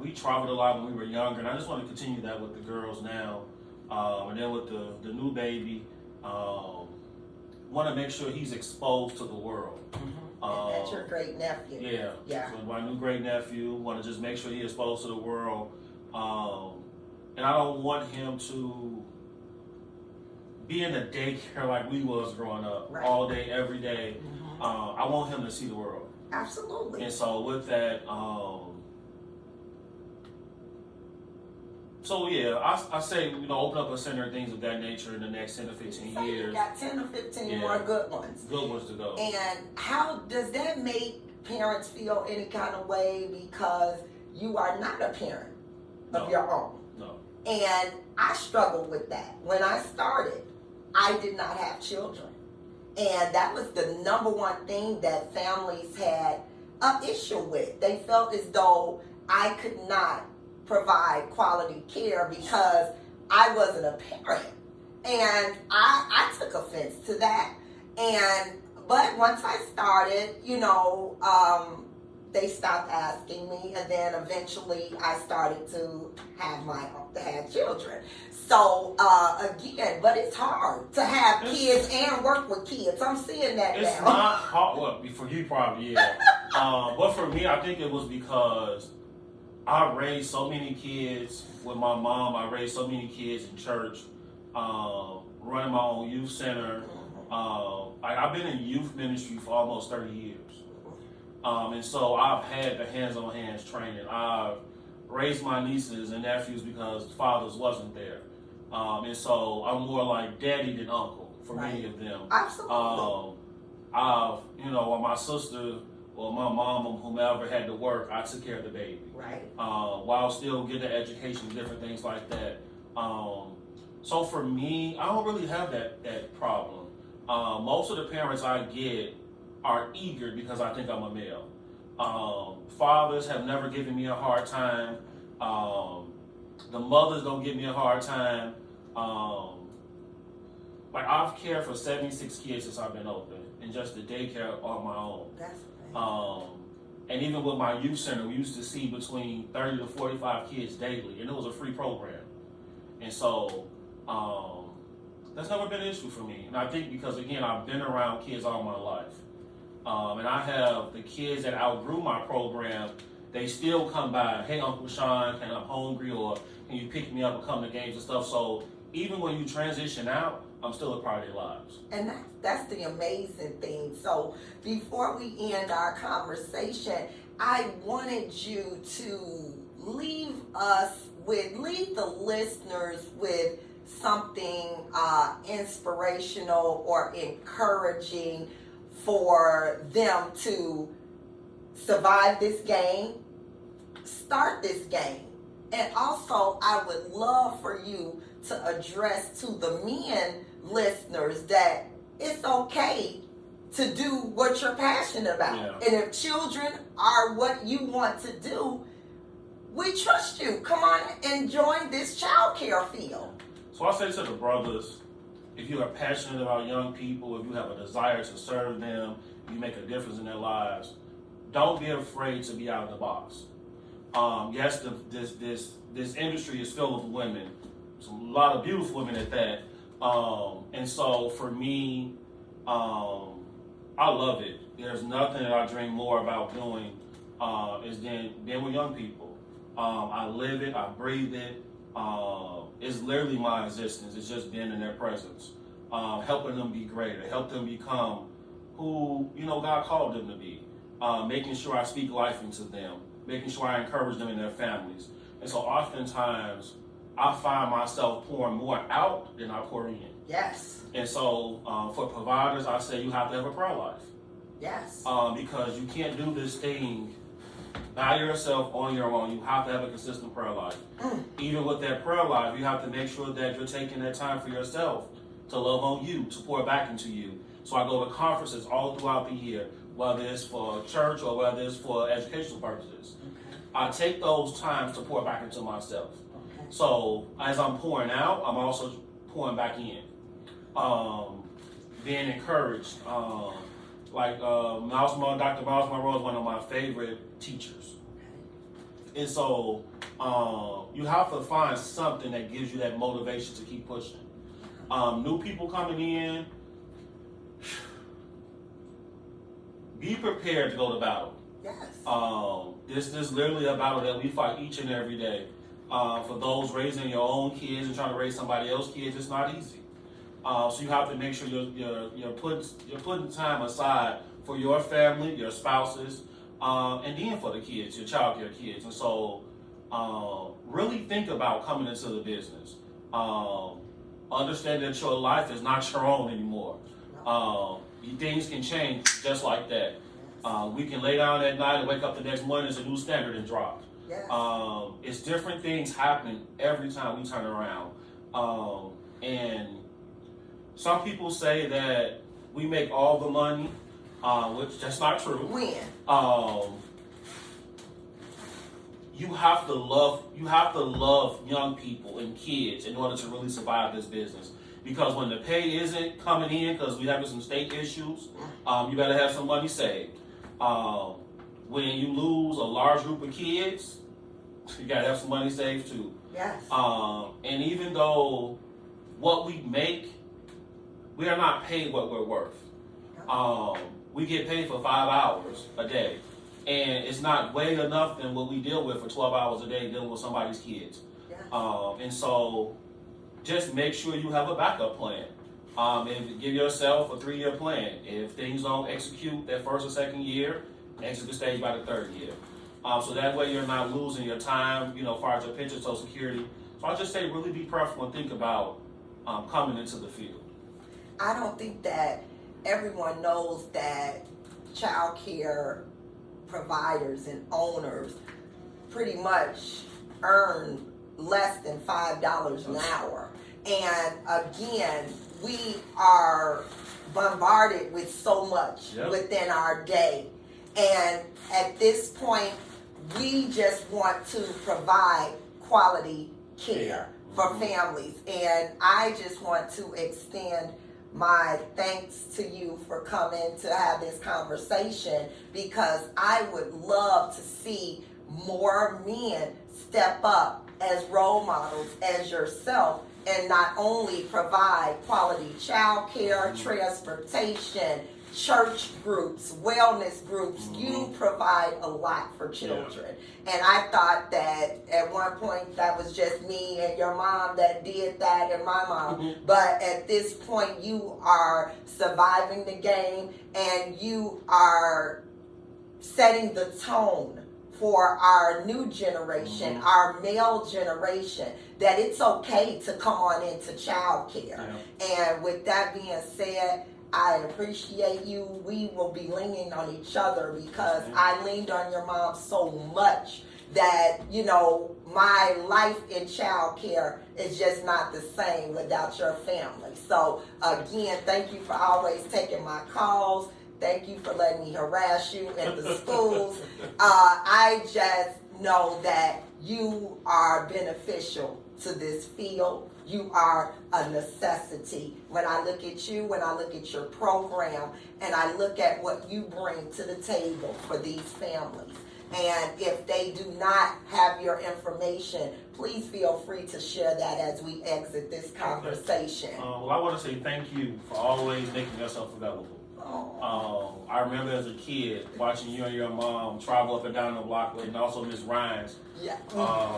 We traveled a lot when we were younger, and I just want to continue that with the girls now. And then with the new baby, want to make sure he's exposed to the world. And that's your great nephew. Yeah. Yeah. So my new great nephew, want to just make sure he's exposed to the world. And I don't want him to be in a daycare like we was growing up, Right. all day, every day. I want him to see the world. Absolutely. And so with that, So yeah, I say, open up a center, things of that nature in the next 10 to 15 So years. you got 10 or 15 Yeah. more good ones. Good ones to go. And how does that make parents feel any kind of way because you are not a parent of No. your own? No. And I struggled with that. When I started, I did not have children. And that was the number one thing that families had an issue with. They felt as though I could not provide quality care because I wasn't a parent. And I took offense to that. But once I started, they stopped asking me, and then eventually I started to have children. So again, but it's hard to have kids and work with kids. I'm seeing that now. It's not hard. Well, for you probably, yeah. But for me, I think it was because I raised so many kids with my mom. I raised so many kids in church, running my own youth center. I've been in youth ministry for almost 30 years. And so I've had the hands-on hands training. I've raised my nieces and nephews because fathers wasn't there. And so I'm more like daddy than uncle for many of them. Absolutely. My sister or my mom or whomever had to work, I took care of the baby. Right. While still getting the education, different things like that. So for me, I don't really have that problem. Most of the parents I get are eager because I think I'm a male. Fathers have never given me a hard time. The mothers don't give me a hard time. I've cared for 76 kids since I've been open, and just the daycare on my own. That's amazing. And even with my youth center, we used to see between 30 to 45 kids daily, and it was a free program. And so that's never been an issue for me. And I think because, again, I've been around kids all my life. And I have the kids that outgrew my program, they still come by, hey, Uncle Sean, I'm hungry, or can you pick me up and come to games and stuff. So even when you transition out, I'm still a part of their lives. And that's the amazing thing. So before we end our conversation, I wanted you to leave the listeners with something inspirational or encouraging for them to survive this game, start this game. And also, I would love for you to address to the men listeners that it's okay to do what you're passionate about. Yeah. And if children are what you want to do, we trust you. Come on and join this child care field. So I say to the brothers, if you are passionate about young people, if you have a desire to serve them, you make a difference in their lives, don't be afraid to be out of the box. Yes, this industry is filled with women. There's a lot of beautiful women at that. And so for me, I love it. There's nothing that I dream more about doing is than being with young people. I live it, I breathe it. It's literally my existence. It's just being in their presence, helping them be greater, help them become who God called them to be. Making sure I speak life into them, making sure I encourage them in their families. And so oftentimes I find myself pouring more out than I pour in. Yes. And so for providers, I say you have to have a prayer life. Yes. Because you can't do this thing by yourself on your own. You have to have a consistent prayer life. Even with that prayer life, you have to make sure that you're taking that time for yourself to love on you, to pour back into you. So I go to conferences all throughout the year, whether it's for church or whether it's for educational purposes. Okay. I take those times to pour back into myself. Okay. So as I'm pouring out, I'm also pouring back in. Being encouraged. Dr. Miles Monroe is one of my favorite teachers. And so you have to find something that gives you that motivation to keep pushing. New people coming in, be prepared to go to battle. Yes. This is literally a battle that we fight each and every day. For those raising your own kids and trying to raise somebody else's kids, it's not easy. So you have to make sure you're putting time aside for your family, your spouses, and then for the kids, your child care kids. And so really think about coming into the business. Understand that your life is not your own anymore. Things can change just like that. We can lay down at night and wake up the next morning as a new standard and drop. Yes. It's different things happen every time we turn around. And some people say that we make all the money, which that's not true. When? You have to love young people and kids in order to really survive this business. Because when the pay isn't coming in, because we having some state issues, you better have some money saved. When you lose a large group of kids, you gotta have some money saved too. Yes. And even though what we make, we are not paid what we're worth. We get paid for 5 hours a day, and it's not way enough than what we deal with for 12 hours a day dealing with somebody's kids. Yes. And so just make sure you have a backup plan. And give yourself a 3-year plan. If things don't execute that first or second year, exit the stage by the 3rd year. So that way you're not losing your time, as far as your pension, Social Security. So I just say really be prayerful and think about coming into the field. I don't think that everyone knows that child care providers and owners pretty much earn less than $5 an hour. And again, we are bombarded with so much within our day. And at this point, we just want to provide quality care for families. And I just want to extend my thanks to you for coming to have this conversation, because I would love to see more men step up as role models as yourself, and not only provide quality child care, transportation, church groups, wellness groups. You provide a lot for children. And I thought that at one point that was just me and your mom that did that, and my mom. But at this point, you are surviving the game, and you are setting the tone for our new generation, our male generation, that it's okay to come on into child care. And with that being said, I appreciate you. We will be leaning on each other, because I leaned on your mom so much that, my life in child care is just not the same without your family. So again, thank you for always taking my calls. Thank you for letting me harass you at the schools. I just know that you are beneficial to this field. You are a necessity. When I look at you, when I look at your program, and I look at what you bring to the table for these families. And if they do not have your information, please feel free to share that as we exit this conversation. Well, I want to say thank you for always making yourself available. I remember as a kid watching you and your mom travel up and down the block, and also Ms. Rhines.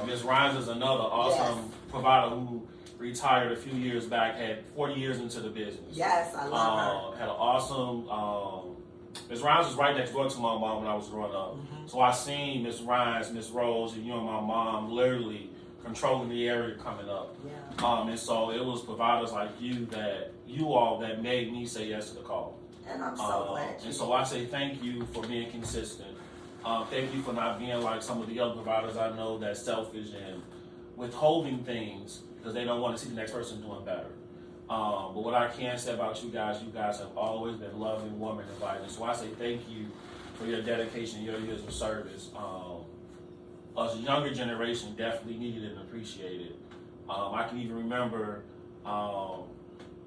Ms. Rhines is another awesome provider who retired a few years back, had 40 years into the business. Yes, I love her. Had an awesome, Ms. Rhines was right next door to my mom when I was growing up. So I seen Ms. Rhines, Ms. Rose, and you and my mom literally controlling the area coming up. And so it was providers like you that made me say yes to the call. And I'm so glad you. And so I say thank you for being consistent. Thank you for not being like some of the other providers I know that's selfish and withholding things because they don't want to see the next person doing better. But what I can say about you guys have always been loving, warm, and inviting. So I say thank you for your dedication, your years of service. Us younger generation definitely needed and appreciated. I can even remember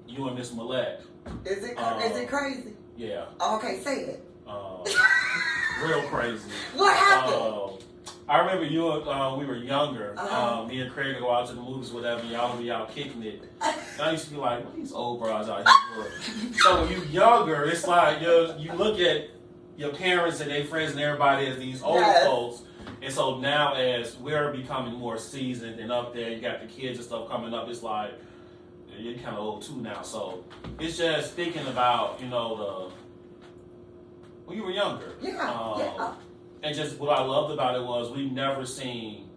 you and Miss Millette. Is it crazy? Yeah. Okay, say it. Real crazy. What happened? I remember you. We were younger. Me and Craig would go out to the movies, whatever. Y'all would be out kicking it. And I used to be like, "What are these old bras out here doing?" So when you younger, it's like you look at your parents and their friends and everybody as these old folks. And so now, as we're becoming more seasoned and up there, you got the kids and stuff coming up. It's like you're kind of old too now. So it's just thinking about when you were younger. Yeah. And just what I loved about it was we've never seen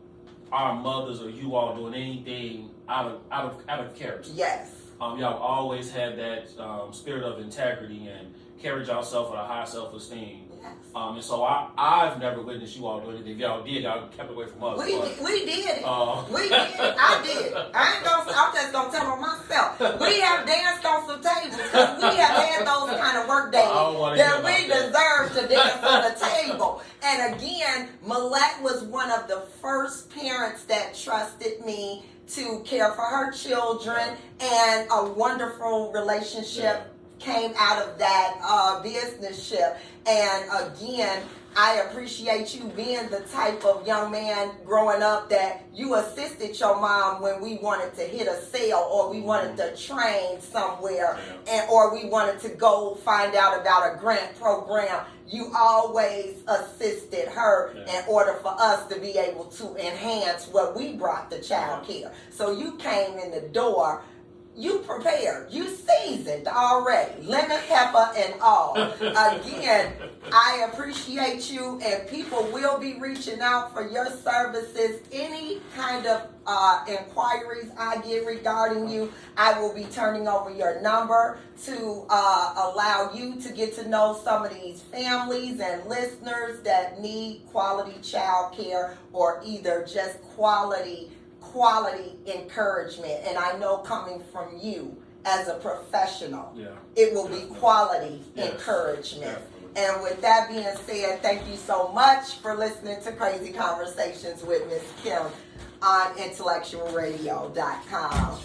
our mothers or you all doing anything out of character. Yes. Y'all always had that spirit of integrity and carried yourself with a high self-esteem. Yes. And so I've never witnessed you all do anything. If y'all did, y'all kept away from us. We did it. We did. I did. I'm just gonna tell on myself. We have danced on some tables because we have had those kind of work days that we deserve to dance on the table. And again, Millette was one of the first parents that trusted me to care for her children, and a wonderful relationship came out of that businessship. And again, I appreciate you being the type of young man growing up that you assisted your mom when we wanted to hit a sale, or we wanted to train somewhere, or we wanted to go find out about a grant program. You always assisted her in order for us to be able to enhance what we brought to child care. So you came in the door, you prepared, you seasoned already, lemon pepper and all. Again, I appreciate you, and people will be reaching out for your services. Any kind of inquiries I get regarding you, I will be turning over your number to allow you to get to know some of these families and listeners that need quality child care, or either just quality encouragement. And I know coming from you as a professional, it will be quality encouragement. And with that being said, thank you so much for listening to Crazy Conversations with Miss Kim on intellectualradio.com.